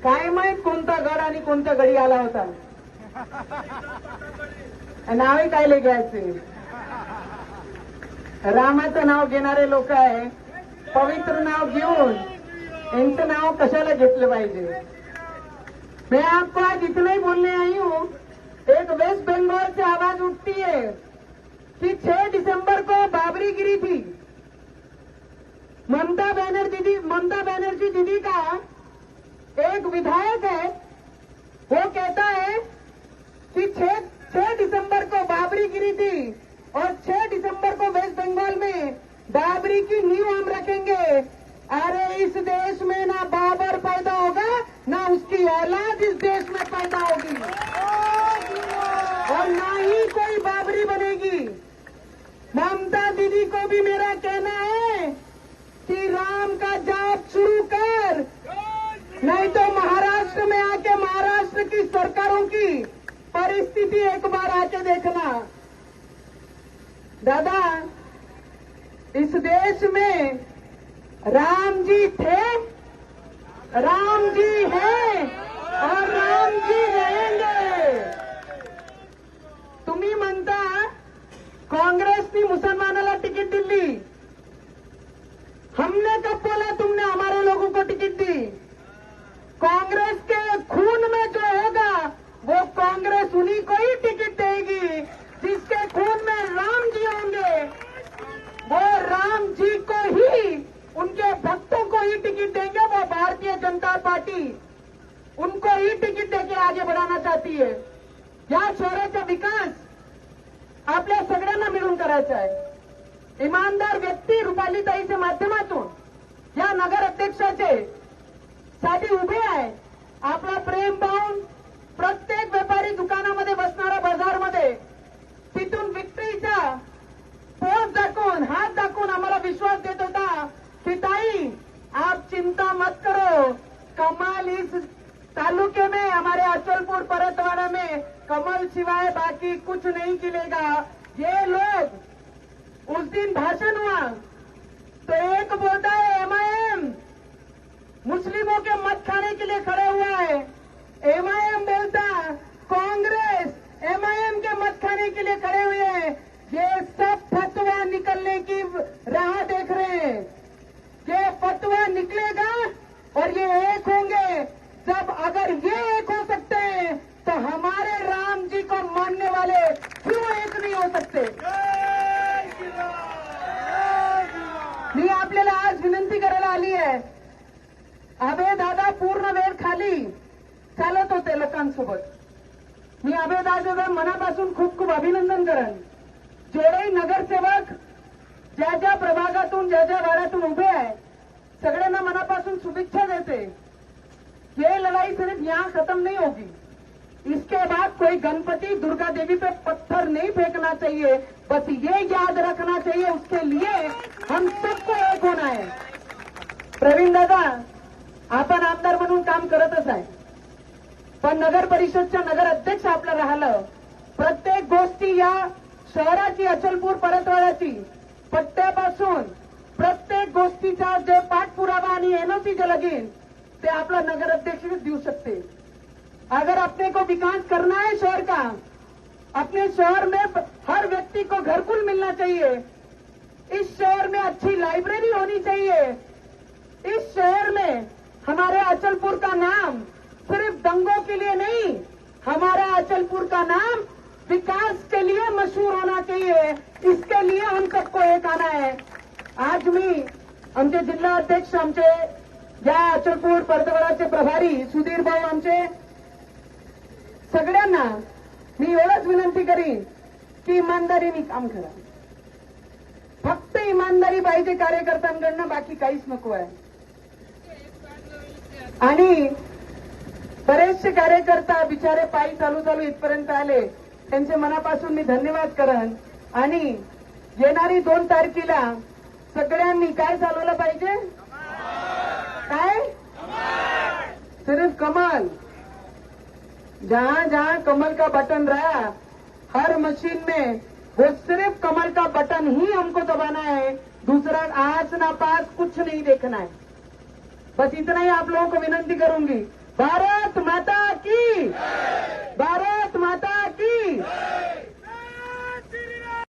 काय माहित कोणता गड आणि कोणता गडी आला होता. नावही काय घ्यायचे. रामाचं नाव घेणारे लोक आहे, पवित्र नाव घेऊन यांचं नाव कशाला घेतलं पाहिजे. मैं आपको आज इतना ही बोलने आई हूँ, एक वेस्ट बंगाल से आवाज उठती है कि 6 दिसंबर को बाबरी गिरी थी. ममता बनर्जी दीदी का एक विधायक है, वो कहता है कि 6 दिसंबर को बाबरी गिरी थी और 6 दिसंबर को वेस्ट बंगाल में बाबरी की नींव हम रखेंगे. अरे इस देश में ना बाबर पैदा होगा ना उसकी औलाद इस देश में पैदा होगी और ना ही कोई बाबरी बनेगी. ममता दीदी को भी मेरा कहना है कि राम का जाप शुरू कर, नहीं तो महाराष्ट्र में आके महाराष्ट्र की सरकारों की परिस्थिति एक बार आके देखना. दादा, इस देश में राम जी थे, राम जी हैं और राम जी रहेंगे. तुम्ही म्हणता काँग्रेसनी मुसलमानाला तिकीट दिली. हमने कब बोला तुमने हमारे लोगों को टिकट दी. कांग्रेस के खून में जो होगा वो कांग्रेस उन्हीं को ही टिकट देगी जिसके खून में राम जी होंगे. वो राम जी को ही, उनके भक्तों को ही टिकट देंगे. वो भारतीय जनता पार्टी उनको ही टिकट देके आगे बढ़ाना चाहती है. या शहराचा विकास आपल्या सगळ्यांना मिळून करायचा आहे. इमानदार व्यक्ती रुपालीताईच्या माध्यमातून या नगर अध्यक्षाचे साठी उभे आहे. आपला प्रेम पाहून प्रत्येक व्यापारी दुकानामध्ये बसणारा बाजारमध्ये तिथून विक्रीचा पोच दाखवून, हात दाखवून आम्हाला विश्वास देत होता कि ताई आप चिंता मत करो, कमल इस तालुके में, हमारे अचलपुर परतवाड़ा में कमल सिवाय बाकी कुछ नहीं खिलेगा. ये लोग उस दिन भाषण हुआ तो एक बोलता है एमआईएम मुस्लिमों के मत खाने के लिए खड़े हुआ है, एमआईएम बोलता कांग्रेस एमआईएम के मत खाने के लिए खड़े हुए हैं. ये सब फतवा निकलने की राह देख रहे हैं. ये फतवा निकलेगा और ये एक होंगे. जब अगर ये एक हो सकते हैं तो हमारे राम जी को मानने वाले क्यों एक नहीं हो सकते. मी आपल्याला आज विनंती करायला आली आहे. अभय दादा पूर्ण वेळ खाली चालत होते लोकांसोबत. मी अभय दादाचं मनापासून खूप खूप अभिनंदन करेन. जेवढे नगरसेवक ज्या ज्या प्रभागातून, ज्या ज्या वाड्यातून उभे आहे, सगळ्यांना मनापासून शुभेच्छा देते. ये लड़ाई सिर्फ यहाँ खत्म नहीं होगी. इसके बाद कोई गणपति दुर्गा देवी पे पत्थर नहीं फेंकना चाहिए. बस ये याद रखना चाहिए, उसके लिए हम सबको एक होना है. प्रवीण दादा, आपण आमदार म्हणून काम करतच आहे, पण नगर परिषदच्या नगर अध्यक्ष आपलं राहिलं. प्रत्येक गोष्टी या शहराची, अचलपूर परतवाड्याची पट्ट्यापासून प्रत्येक गोष्टीचा जे पाठपुरावा आणि एनओसी जे लगेल ते आपला नगर अध्यक्ष देऊ शकते. अगर अपने को विकास करना है शहर का, अपने शहर में हर व्यक्ति को घरकुल मिलना चाहिए. इस शहर में अच्छी लाइब्रेरी होनी चाहिए. इस शहर में हमारे अचलपुर का नाम सिर्फ दंगों के लिए नहीं, हमारा अचलपुर का नाम विकास के लिए मशहूर होना चाहिए. इसके लिए हम सबको एक आना है. आज मी आमचे जिल्हा अध्यक्ष, आमचे या अचलपूर परतवाडाचे प्रभारी सुधीर भाऊ, आमचे सगळ्यांना मी एवढंच विनंती करीन की इमानदारीने काम करा. फक्त इमानदारी पाहिजे कार्यकर्त्यांकडनं, बाकी काहीच नको आहे. आणि बरेचसे कार्यकर्ता बिचारे पायी चालू चालू इथपर्यंत आले, त्यांचे मनापासून मी धन्यवाद करेन. आणि येणारी 2 तारखेला सगळ्यांनी काय चालवलं पाहिजे, काय सिर्फ कमल. जहां जहां कमल का बटन रहा, हर मशीन में वो सिर्फ कमल का बटन ही हमको दबाना है. दूसरा आज ना पास कुछ नहीं देखना है. बस इतना ही आप लोगों को विनंती करूंगी. भारत माता